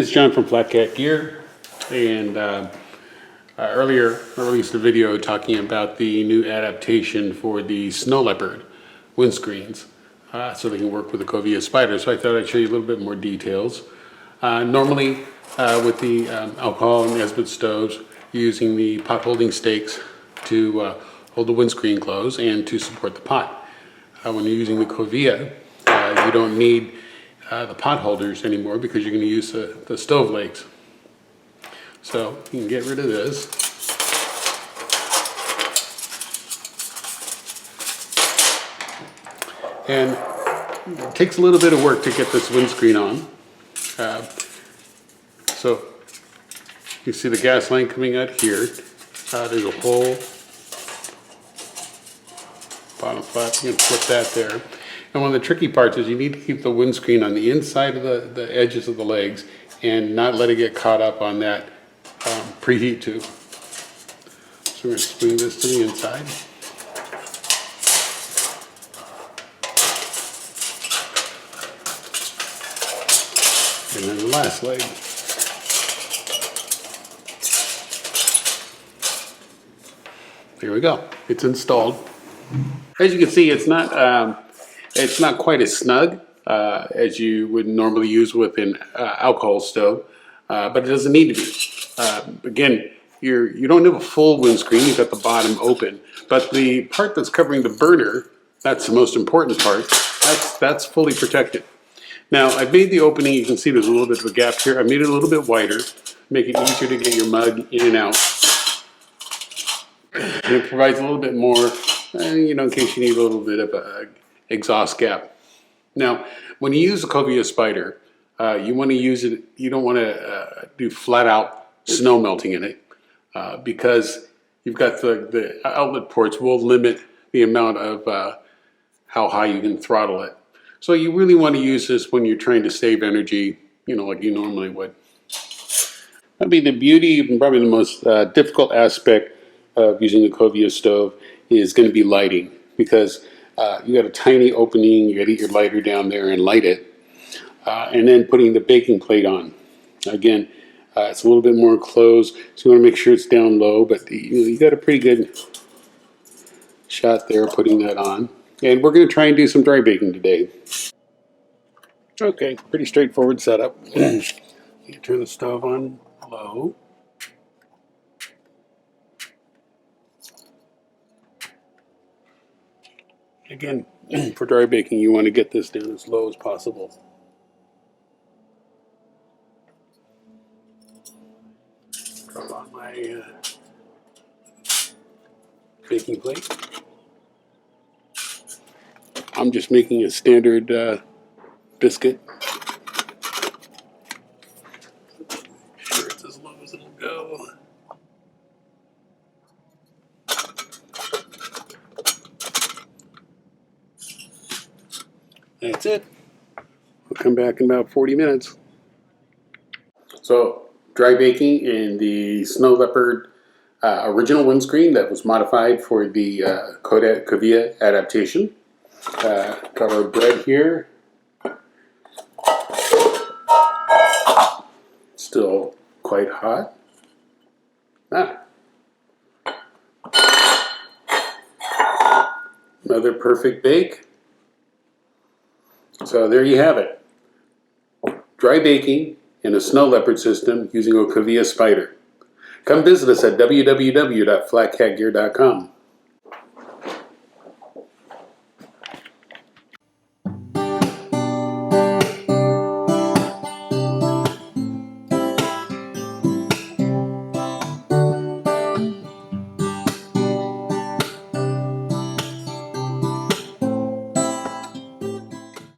This is John from Flat Cat Gear, and earlier I released a video talking about the new adaptation for the Snow Leopard windscreens, so they can work with the Kovea Spider. So I thought I'd show you a little bit more details. Normally, with the alcohol and Nesbitt stoves, you're using the pot holding stakes to hold the windscreen closed and to support the pot. When you're using the Kovea, you don't need the pot holders anymore because you're going to use the stove legs. So you can get rid of this. And it takes a little bit of work to get this windscreen on. So you see the gas line coming out here. There's a hole, bottom flap, you can flip that there. And one of the tricky parts is you need to keep the windscreen on the inside of the edges of the legs and not let it get caught up on that preheat tube. So we're going to swing this to the inside. And then the last leg. There we go. It's installed. As you can see, it's not quite as snug as you would normally use with an alcohol stove, but it doesn't need to be. Again, you don't have a full windscreen. You've got the bottom open, but the part that's covering the burner, that's the most important part. That's fully protected. Now, I've made the opening. You can see there's a little bit of a gap here. I made it a little bit wider, make it easier to get your mug in and out. And it provides a little bit more, in case you need a little bit of a exhaust gap. Now, when you use the Kovea Spider, you want to use it. You don't want to do flat out snow melting in it because you've got the outlet ports will limit the amount of how high you can throttle it. So you really want to use this when you're trying to save energy, like you normally would. That'd be the beauty and probably the most difficult aspect of using the Kovea stove is going to be lighting, because you got a tiny opening. You got to get your lighter down there and light it, and then putting the baking plate on. Again, it's a little bit more closed, so you want to make sure it's down low. But you got a pretty good shot there putting that on. And we're going to try and do some dry baking today. Okay, pretty straightforward setup. You turn the stove on low. Again, for dry baking, you want to get this down as low as possible. Drop on my baking plate. I'm just making a standard biscuit. Make sure it's as low as it'll go. That's it. We'll come back in about 40 minutes. So, dry baking in the Snow Leopard original windscreen that was modified for the Kovea Adaptation. Got our bread here. Still quite hot. Another perfect bake. So there you have it. Dry baking in a Snow Leopard system using a Kovea Spider. Come visit us at www.flatcatgear.com.